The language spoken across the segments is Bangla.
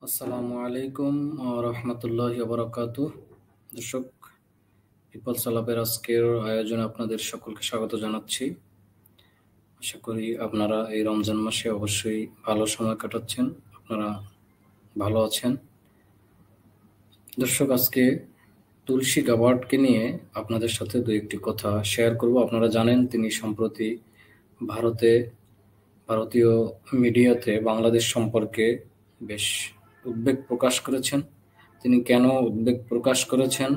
আসসালামু আলাইকুম রহমতুল্লাহি বারাকাতুহ। দর্শক, পিপলস আলাপের আজকের আয়োজনে আপনাদের সকলকে স্বাগত জানাচ্ছি। আশা করি আপনারা এই রমজান মাসে অবশ্যই ভালো সময় কাটাচ্ছেন, আপনারা ভালো আছেন। দর্শক, আজকে তুলসী গাবার্ডকে নিয়ে আপনাদের সাথে দু একটি কথা শেয়ার করব। আপনারা জানেন তিনি সম্প্রতি ভারতে ভারতীয় মিডিয়াতে বাংলাদেশ সম্পর্কে বেশ উদ্বেগ প্রকাশ করেছেন। তিনি কেন উদ্বেগ প্রকাশ করেছেন,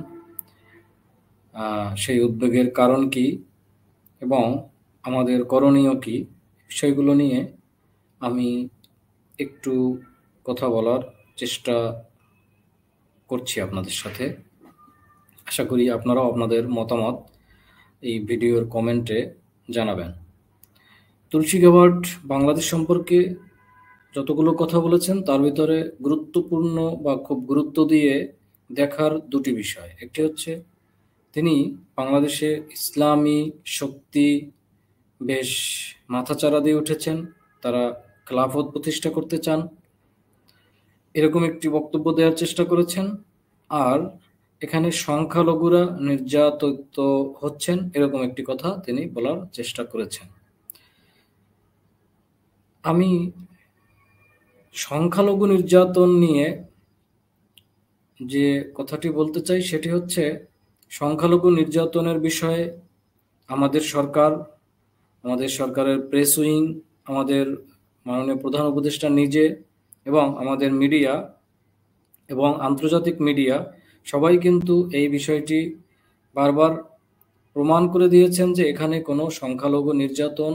সেই উদ্বেগের কারণ কি এবং আমাদের করণীয় কি, সেগুলো নিয়ে আমি একটু কথা বলার চেষ্টা করছি আপনাদের সাথে। আশা করি আপনারাও আপনাদের মতামত এই ভিডিওর কমেন্টে জানাবেন। তুলসী গাবার্ড বাংলাদেশ সম্পর্কে যতগুলো কথা বলেছেন তার ভিতরে গুরুত্বপূর্ণ বা খুব গুরুত্ব দিয়ে দেখার দুটি বিষয়। একটি হচ্ছে তিনি বাংলাদেশে ইসলামী শক্তি বেশ মাথাচাড়া দিয়ে উঠেছেন, তারা খেলাফত প্রতিষ্ঠা করতে চান, এরকম একটি বক্তব্য দেওয়ার চেষ্টা করেছেন। আর এখানে সংখ্যালঘুরা নির্যাতিত হচ্ছেন, এরকম একটি কথা তিনি বলার চেষ্টা করেছেন। আমি সংখ্যালঘু নির্যাতন নিয়ে যে কথাটি বলতে চাই সেটি হচ্ছে, সংখ্যালঘু নির্যাতনের বিষয়ে আমাদের সরকারের প্রেস উইং, আমাদের মাননীয় প্রধান উপদেষ্টা নিজে এবং আমাদের মিডিয়া এবং আন্তর্জাতিক মিডিয়া সবাই কিন্তু এই বিষয়টি বারবার প্রমাণ করে দিয়েছেন যে এখানে কোনো সংখ্যালঘু নির্যাতন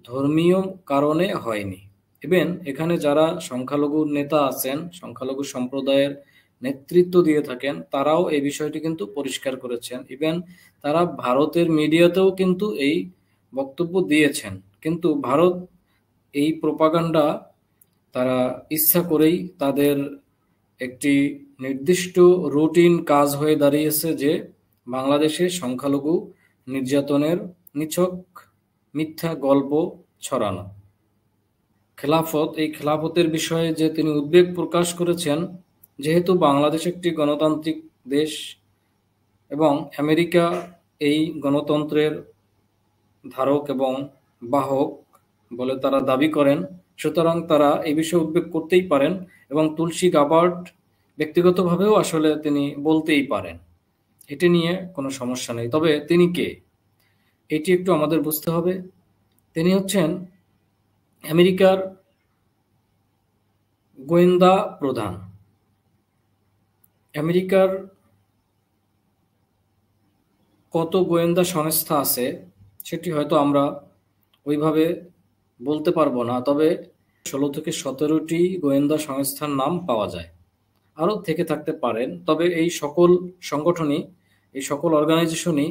ধর্মীয় কারণে হয়নি। ইভেন এখানে যারা সংখ্যালঘু নেতা আছেন, সংখ্যালঘু সম্প্রদায়ের নেতৃত্ব দিয়ে থাকেন, তারাও এই বিষয়টি কিন্তু পরিষ্কার করেছেন। ইভেন তারা ভারতের মিডিয়াতেও কিন্তু এই বক্তব্য দিয়েছেন। কিন্তু ভারত এই প্রোপাগান্ডা তারা ইচ্ছা করেই তাদের একটি নির্দিষ্ট রুটিন কাজ হয়ে দাঁড়িয়েছে যে বাংলাদেশে সংখ্যালঘু নির্যাতনের নিছক মিথ্যা গল্প ছড়ানো। এই খেলাফতের বিষয়ে যে তিনি উদ্বেগ প্রকাশ করেছেন, যেহেতু বাংলাদেশ একটি গণতান্ত্রিক দেশ এবং আমেরিকা এই গণতন্ত্রের ধারক এবং বাহক বলে তারা দাবি করেন, সুতরাং তারা এই বিষয়ে উদ্বেগ করতেই পারেন এবং তুলসী গাবার্ড ব্যক্তিগতভাবেও আসলে তিনি বলতেই পারেন, এটি নিয়ে কোনো সমস্যা নেই। তবে তিনি কে, এটি একটু আমাদের বুঝতে হবে। তিনি হচ্ছেন আমেরিকার গোয়েন্দা প্রধান। আমেরিকার কত গোয়েন্দা সংস্থা আছে সেটি হয়তো আমরা ওইভাবে বলতে পারবো না, তবে 16 থেকে 17টি গোয়েন্দা সংস্থার নাম পাওয়া যায়, আরও থেকে থাকতে পারেন। তবে এই সকল সংগঠনই, এই সকল অর্গানাইজেশনই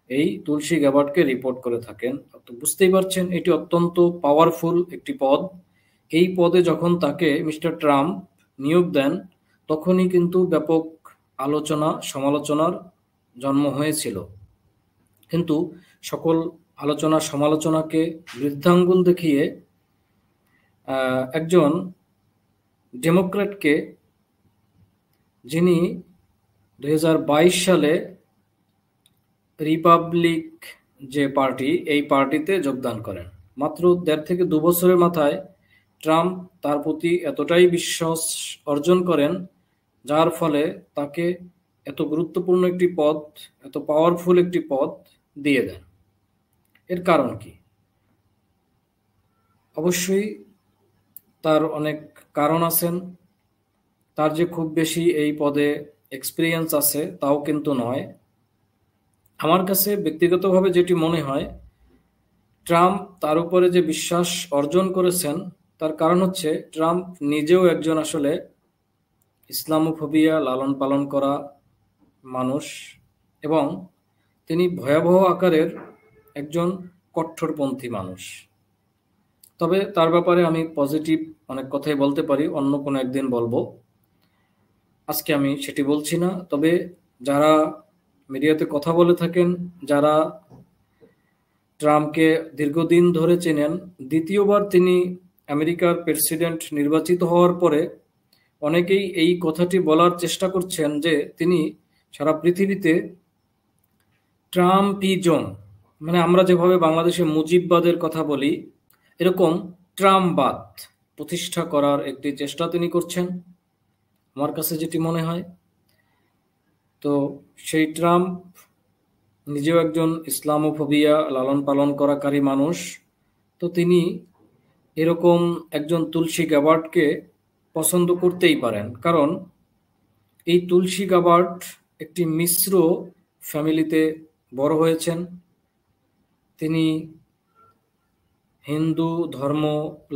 এই তুলসী গাবার্ডকে রিপোর্ট করে থাকেন। তো বুঝতেই পারছেন এটি অত্যন্ত পাওয়ারফুল একটি পদ। এই পদে যখন তাকে মিস্টার ট্রাম্প নিয়োগ দেন, তখনই কিন্তু ব্যাপক আলোচনা সমালোচনার জন্ম হয়েছিল। কিন্তু সকল আলোচনা সমালোচনাকে বৃদ্ধাঙ্গুল দেখিয়ে একজন ডেমোক্র্যাটকে, যিনি 2022 সালে রিপাবলিক যে পার্টি, এই পার্টিতে যোগদান করেন, মাত্র 1.5 থেকে 2 বছরের মাথায় ট্রাম্প তার প্রতি এতটাই বিশ্বাস অর্জন করেন, যার ফলে তাকে এত গুরুত্বপূর্ণ একটি পদ, এত পাওয়ারফুল একটি পদ দিয়ে দেন। এর কারণ কি? অবশ্যই তার অনেক কারণ আছেন। তার যে খুব বেশি এই পদে এক্সপিরিয়েন্স আছে তাও কিন্তু নয়। আমার কাছে ব্যক্তিগতভাবে যেটি মনে হয়, ট্রাম্প তার উপরে যে বিশ্বাস অর্জন করেছেন তার কারণ হচ্ছে ট্রাম্প নিজেও একজন আসলে ইসলামোফোবিয়া লালন পালন করা মানুষ এবং তিনি ভয়াবহ আকারের একজন কট্টরপন্থী মানুষ। তবে তার ব্যাপারে আমি পজিটিভ অনেক কথাই বলতে পারি, অন্য কোনো একদিন বলবো, আজকে আমি সেটি বলছি না। তবে যারা মিডিয়াতে কথা বলে থাকেন, যারা ট্রাম্পকে দীর্ঘদিন ধরে চেনেন, দ্বিতীয়বার তিনি আমেরিকার প্রেসিডেন্ট নির্বাচিত হওয়ার পরে অনেকেই এই কথাটি বলার চেষ্টা করছেন যে তিনি সারা পৃথিবীতে ট্রাম্পিজম, মানে আমরা যেভাবে বাংলাদেশে মুজিববাদের কথা বলি, এরকম ট্রাম্পবাদ প্রতিষ্ঠা করার একটি চেষ্টা তিনি করছেন, আমার কাছে যেটি মনে হয়। তো সেই ট্রাম্প নিজেও একজন ইসলামোফোবিয়া লালন পালন করাকারী মানুষ। তো তিনি এরকম একজন তুলসী গ্যাবার্ডকে পছন্দ করতেই পারেন, কারণ এই তুলসী গ্যাবার্ড একটি মিশ্র ফ্যামিলিতে বড় হয়েছেন। তিনি হিন্দু ধর্ম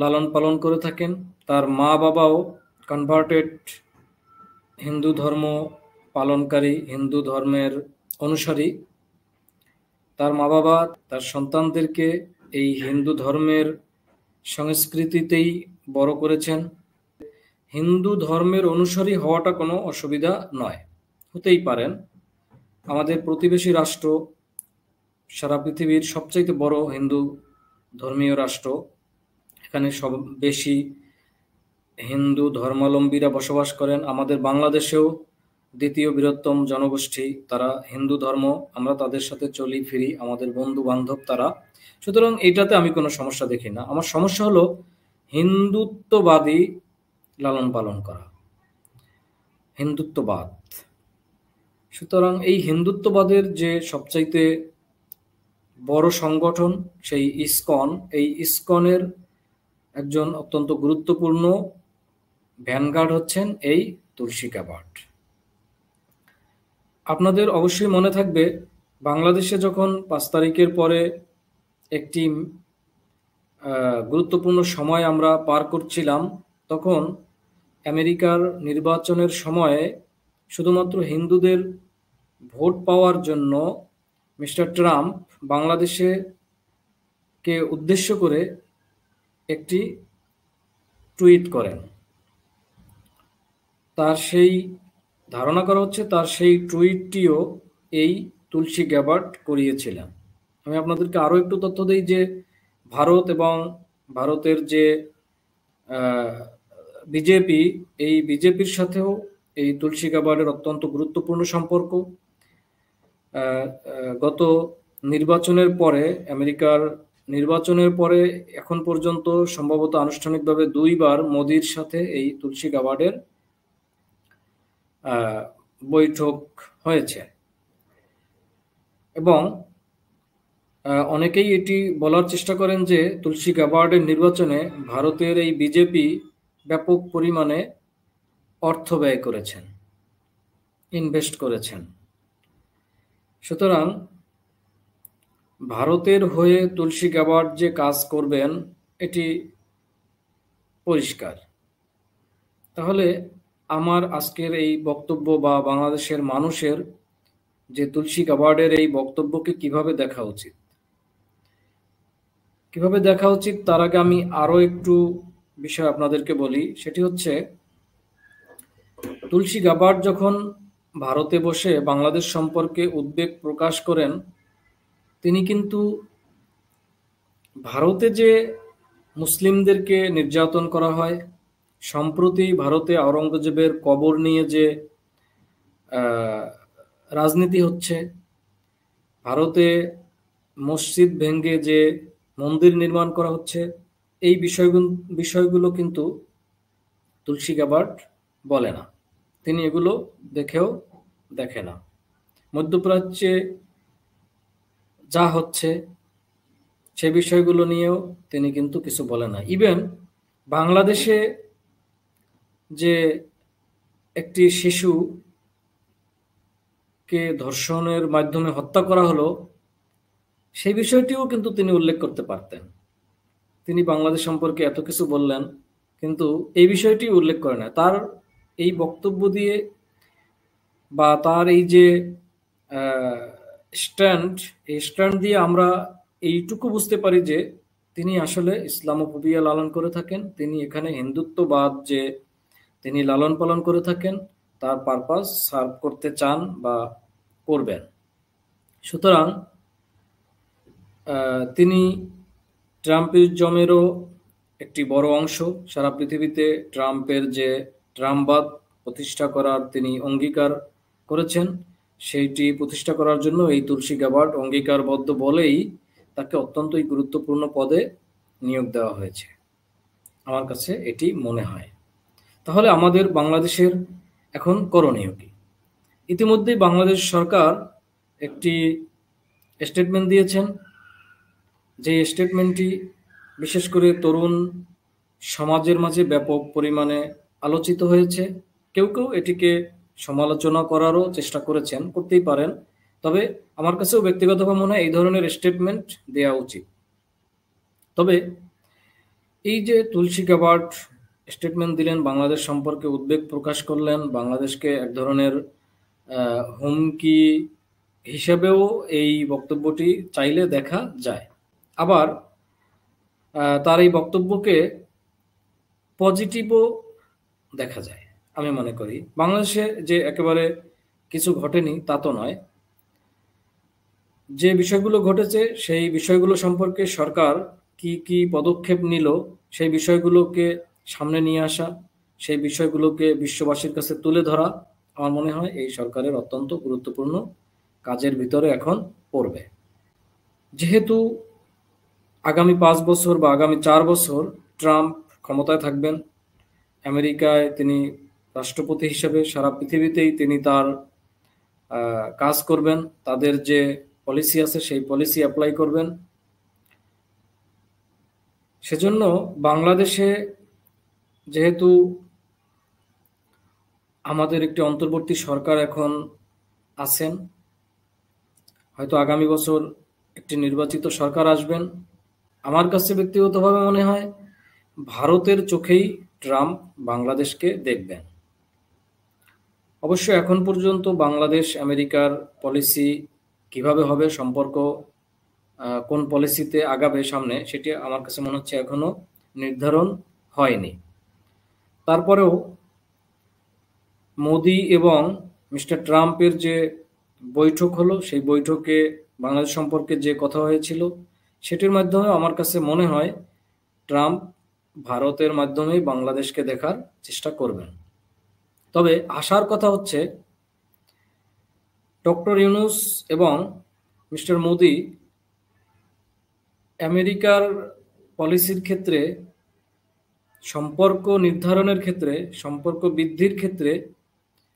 লালন পালন করে থাকেন, তার মা বাবাও কনভার্টেড হিন্দু ধর্ম পালনকারী, হিন্দু ধর্মের অনুসারী। তার মা বাবা তার সন্তানদেরকে এই হিন্দু ধর্মের সংস্কৃতিতেই বড় করেছেন। হিন্দু ধর্মের অনুসারী হওয়াটা কোনো অসুবিধা নয়, হতেই পারেন। আমাদের প্রতিবেশী রাষ্ট্র, সারা পৃথিবীর সবচাইতে বড় হিন্দু ধর্মীয় রাষ্ট্র, এখানে সব বেশি হিন্দু ধর্মাবলম্বীরা বসবাস করেন। আমাদের বাংলাদেশেও দ্বিতীয় বৃহত্তম জনগোষ্ঠী, তারা হিন্দু ধর্ম, আমরা তাদের সাথে চলি ফিরি, আমাদের বন্ধু বান্ধব তারা। সুতরাং এটাতে আমি কোনো সমস্যা দেখি না। আমার সমস্যা হলো হিন্দুত্ববাদী লালন পালন করা, হিন্দুত্ববাদ। সুতরাং এই হিন্দুত্ববাদের যে সবচাইতে বড় সংগঠন সেই ইসকন, এই ইসকনের একজন অত্যন্ত গুরুত্বপূর্ণ ভ্যানগার্ড হচ্ছেন এই তুলসী গ্যাবার্ড। আপনাদের অবশ্যই মনে থাকবে, বাংলাদেশে যখন 5 তারিখের পরে একটি গুরুত্বপূর্ণ সময় আমরা পার করছিলাম, তখন আমেরিকার নির্বাচনের সময়ে শুধুমাত্র হিন্দুদের ভোট পাওয়ার জন্য মিস্টার ট্রাম্প বাংলাদেশে কে উদ্দেশ্য করে একটি টুইট করেন। তার সেই ধারণা করা হচ্ছে তার সেই টুইটটিও এই তুলসী গ্যাবার্ড করিয়েছিলেন। আমি আপনাদেরকে আরও একটু তথ্য দিই যে ভারত এবং ভারতের যে বিজেপি, এই বিজেপির সাথেও এই তুলসী গ্যাবার্ডের অত্যন্ত গুরুত্বপূর্ণ সম্পর্ক। গত নির্বাচনের পরে, আমেরিকার নির্বাচনের পরে এখন পর্যন্ত সম্ভবত আনুষ্ঠানিকভাবে 2 বার মোদির সাথে এই তুলসী গ্যাবার্ডের বৈঠক হয়েছে। এবং অনেকেই এটি বলার চেষ্টা করেন যে তুলসী গ্যাবার্ডের নির্বাচনে ভারতের এই বিজেপি ব্যাপক পরিমাণে অর্থ ব্যয় করেছেন, ইনভেস্ট করেছেন। সুতরাং ভারতের হয়ে তুলসী গ্যাবার্ড যে কাজ করবেন এটি পরিষ্কার। তাহলে আমার আজকের এই বক্তব্য বা বাংলাদেশের মানুষের যে তুলসী গ্যাবার্ডের এই বক্তব্যকে কিভাবে দেখা উচিত, তার আগে আমি আরো একটু বিষয় আপনাদেরকে বলি। সেটি হচ্ছে, তুলসী গ্যাবার্ড যখন ভারতে বসে বাংলাদেশ সম্পর্কে উদ্বেগ প্রকাশ করেন, তিনি কিন্তু ভারতে যে মুসলিমদেরকে নির্যাতন করা হয়, সম্প্রতি ভারতে আওরঙ্গজেবের কবর নিয়ে যে রাজনীতি হচ্ছে, ভারতে মসজিদ ভেঙে যে মন্দির নির্মাণ করা হচ্ছে, এই বিষয়গুলো কিন্তু তুলসী গ্যাবার্ড বলে না। তিনি এগুলো দেখে না। মধ্যপ্রাচ্যে যা হচ্ছে সে বিষয়গুলো নিয়েও তিনি কিন্তু কিছু বলে না। ইভেন বাংলাদেশে যে একটি শিশুকে ধর্ষণের মাধ্যমে হত্যা করা হলো, সেই বিষয়টিও কিন্তু তিনি উল্লেখ করতে পারতেন। তিনি বাংলাদেশ সম্পর্কে এত কিছু বললেন, কিন্তু এই বিষয়টি উল্লেখ করে না। তার এই বক্তব্য দিয়ে বা তার এই যে স্ট্যান্ড দিয়ে আমরা এইটুকু বুঝতে পারি যে তিনি আসলে ইসলামোফোবিয়া লালন করে থাকেন। তিনি এখানে হিন্দুত্ববাদ যে তিনি লালন পালন করে থাকেন, তার পারপাস সার্ভ করতে চান বা করবেন। সুতরাং তিনি ট্রাম্পিজমেরও একটি বড় অংশ। সারা পৃথিবীতে ট্রাম্পের যে ট্রাম্পবাদ প্রতিষ্ঠা করার তিনি অঙ্গীকার করেছেন, সেইটি প্রতিষ্ঠা করার জন্য এই তুলসী গ্যাবার্ড অঙ্গীকারবদ্ধ বলেই তাকে অত্যন্তই গুরুত্বপূর্ণ পদে নিয়োগ দেওয়া হয়েছে। আমার কাছে এটি মনে হয়। তাহলে আমাদের বাংলাদেশের এখন করণীয় কি? ইতিমধ্যেই বাংলাদেশ সরকার একটি স্টেটমেন্ট দিয়েছেন, যে স্টেটমেন্টটি বিশেষ করে তরুণ সমাজের মাঝে ব্যাপক পরিমাণে আলোচিত হয়েছে। কেউ কেউ এটিকে সমালোচনা করারও চেষ্টা করেছেন, করতেই পারেন। তবে আমার কাছেও ব্যক্তিগতভাবে মনে হয় এই ধরনের স্টেটমেন্ট দেওয়া উচিত। তবে এই যে তুলসী গ্যাবার্ড স্টেটমেন্ট দিলেন, বাংলাদেশ সম্পর্কে উদ্বেগ প্রকাশ করলেন, বাংলাদেশকে এক ধরনের হুমকি হিসেবেও এই বক্তব্যটি চাইলে দেখা যায়। আবার তার এই বক্তব্যকে পজিটিভও দেখা যায়। আমি মনে করি বাংলাদেশে যে একেবারে কিছু ঘটেনি তা তো নয়। যে বিষয়গুলো ঘটেছে সেই বিষয়গুলো সম্পর্কে সরকার কি কি পদক্ষেপ নিল, সেই বিষয়গুলোকে সামনে নিয়ে আসা, সেই বিষয়গুলোকে বিশ্ববাসীর কাছে তুলে ধরা আমার মনে হয় এই সরকারের অত্যন্ত গুরুত্বপূর্ণ কাজের ভিতরে এখন পড়বে। যেহেতু আগামী 5 বছর বা আগামী 4 বছর ট্রাম্প ক্ষমতায় থাকবেন, আমেরিকায় তিনি রাষ্ট্রপতি হিসেবে সারা পৃথিবীতেই তিনি তার কাজ করবেন, তাদের যে পলিসি আছে সেই পলিসি অ্যাপ্লাই করবেন। সেজন্য বাংলাদেশে যেহেতু আমাদের একটি অন্তর্বর্তী সরকার এখন আছেন, হয়তো আগামী বছর একটি নির্বাচিত সরকার আসবেন, আমার কাছে ব্যক্তিগতভাবে মনে হয় ভারতের চোখেই ট্রাম্প বাংলাদেশকে দেখবেন। অবশ্য এখন পর্যন্ত বাংলাদেশ আমেরিকার পলিসি কিভাবে হবে, সম্পর্ক কোন পলিসিতে আগাবে সামনে, সেটি আমার কাছে মনে হচ্ছে এখনো নির্ধারণ হয়নি। তারপরেও মোদি এবং মিস্টার ট্রাম্পের যে বৈঠক হলো, সেই বৈঠকে বাংলাদেশ সম্পর্কে যে কথা হয়েছিল সেটির মাধ্যমে আমার কাছে মনে হয় ট্রাম্প ভারতের মাধ্যমেই বাংলাদেশকে দেখার চেষ্টা করবেন। তবে আশার কথা হচ্ছে ডক্টর ইউনূস এবং মিস্টার মোদি আমেরিকার পলিসির ক্ষেত্রে, সম্পর্ক নির্ধারণের ক্ষেত্রে, সম্পর্ক বৃদ্ধির ক্ষেত্রে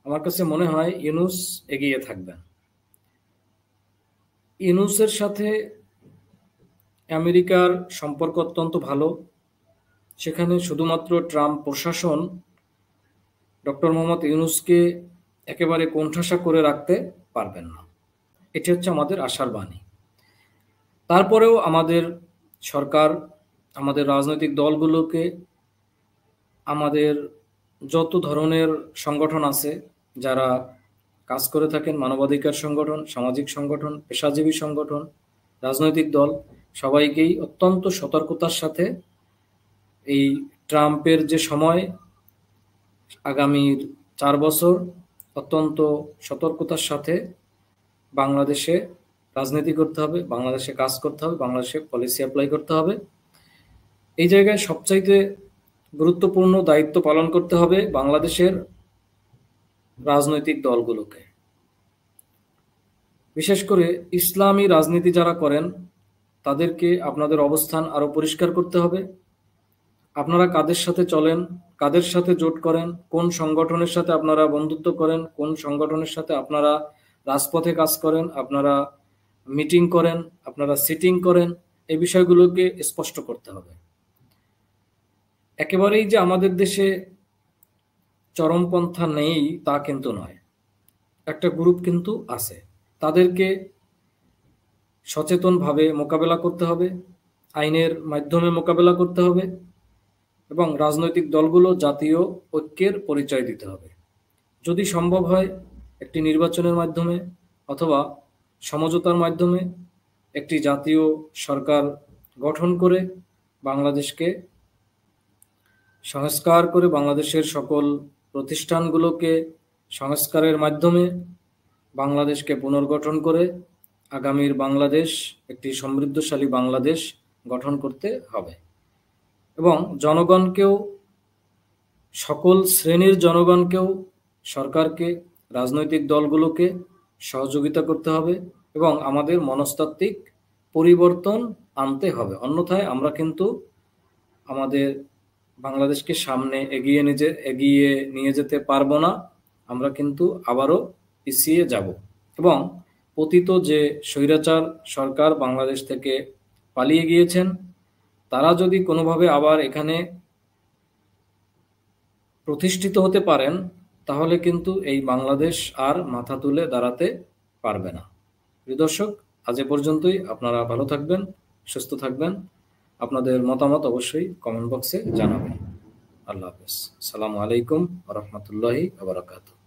আমার কাছে মনে হয় ইউনূস এগিয়ে থাকবেন। ইউনূসের সাথে আমেরিকার সম্পর্ক অত্যন্ত ভালো। সেখানে শুধুমাত্র ট্রাম্প প্রশাসন ডক্টর মোহাম্মদ ইউনূসকে একেবারে কোণঠাসা করে রাখতে পারবেন না। এটি হচ্ছে আমাদের আশার বাণী। তারপরেও আমাদের সরকার, আমাদের রাজনৈতিক দলগুলোকে, আমাদের যত ধরনের সংগঠন আছে যারা কাজ করে থাকেন, মানবাধিকার সংগঠন, সামাজিক সংগঠন, পেশাজীবী সংগঠন, রাজনৈতিক দল, সবাইকেই অত্যন্ত সতর্কতার সাথে এই ট্রাম্পের যে সময়, আগামীর 4 বছর, অত্যন্ত সতর্কতার সাথে বাংলাদেশে রাজনীতি করতে হবে, বাংলাদেশে কাজ করতে হবে, বাংলাদেশে পলিসি অ্যাপ্লাই করতে হবে। এই জায়গায় সবচাইতে গুরুত্বপূর্ণ দায়িত্ব পালন করতে হবে বাংলাদেশের রাজনৈতিক দলগুলোকে। বিশেষ করে ইসলামী রাজনীতি যারা করেন তাদেরকে আপনাদের অবস্থান আরো পরিষ্কার করতে হবে। আপনারা কাদের সাথে চলেন, কাদের সাথে জোট করেন, কোন সংগঠনের সাথে আপনারা বন্ধুত্ব করেন, কোন সংগঠনের সাথে আপনারা রাজপথে কাজ করেন, আপনারা মিটিং করেন, আপনারা সিটিং করেন, এই বিষয়গুলোকে স্পষ্ট করতে হবে। একেবারেই যে আমাদের দেশে চরমপন্থা নেই তা কিন্তু নয়, একটা গ্রুপ কিন্তু আছে। তাদেরকে সচেতনভাবে মোকাবেলা করতে হবে, আইনের মাধ্যমে মোকাবেলা করতে হবে এবং রাজনৈতিক দলগুলো জাতীয় ঐক্যের পরিচয় দিতে হবে। যদি সম্ভব হয় একটি নির্বাচনের মাধ্যমে অথবা সমঝোতার মাধ্যমে একটি জাতীয় সরকার গঠন করে বাংলাদেশকে সংস্কার করে, বাংলাদেশের সকল প্রতিষ্ঠানগুলোকে সংস্কারের মাধ্যমে বাংলাদেশকে পুনর্গঠন করে আগামীর বাংলাদেশ একটি সমৃদ্ধশালী বাংলাদেশ গঠন করতে হবে এবং জনগণকেও সকল শ্রেণীর জনগণকেও, সরকারকে, রাজনৈতিক দলগুলোকে সহযোগিতা করতে হবে এবং আমাদের মনস্তাত্ত্বিক পরিবর্তন আনতে হবে। অন্যথায় আমরা কিন্তু আমাদের বাংলাদেশকে সামনে এগিয়ে নিয়ে যেতে পারবো না। আমরা কিন্তু আবারও পিছিয়ে যাব এবং পতিত যে স্বৈরাচার সরকার বাংলাদেশ থেকে পালিয়ে গিয়েছেন, তারা যদি কোনোভাবে আবার এখানে প্রতিষ্ঠিত হতে পারেন, তাহলে কিন্তু এই বাংলাদেশ আর মাথা তুলে দাঁড়াতে পারবে না। প্রিয় দর্শক, আজ এ পর্যন্তই। আপনারা ভালো থাকবেন, সুস্থ থাকবেন। আপনাদের মতামত অবশ্যই কমেন্ট বক্সে জানাবেন। আল্লাহ হাফেজ। আসসালামু আলাইকুম ওয়া রাহমাতুল্লাহি ওয়া বারাকাতুহু।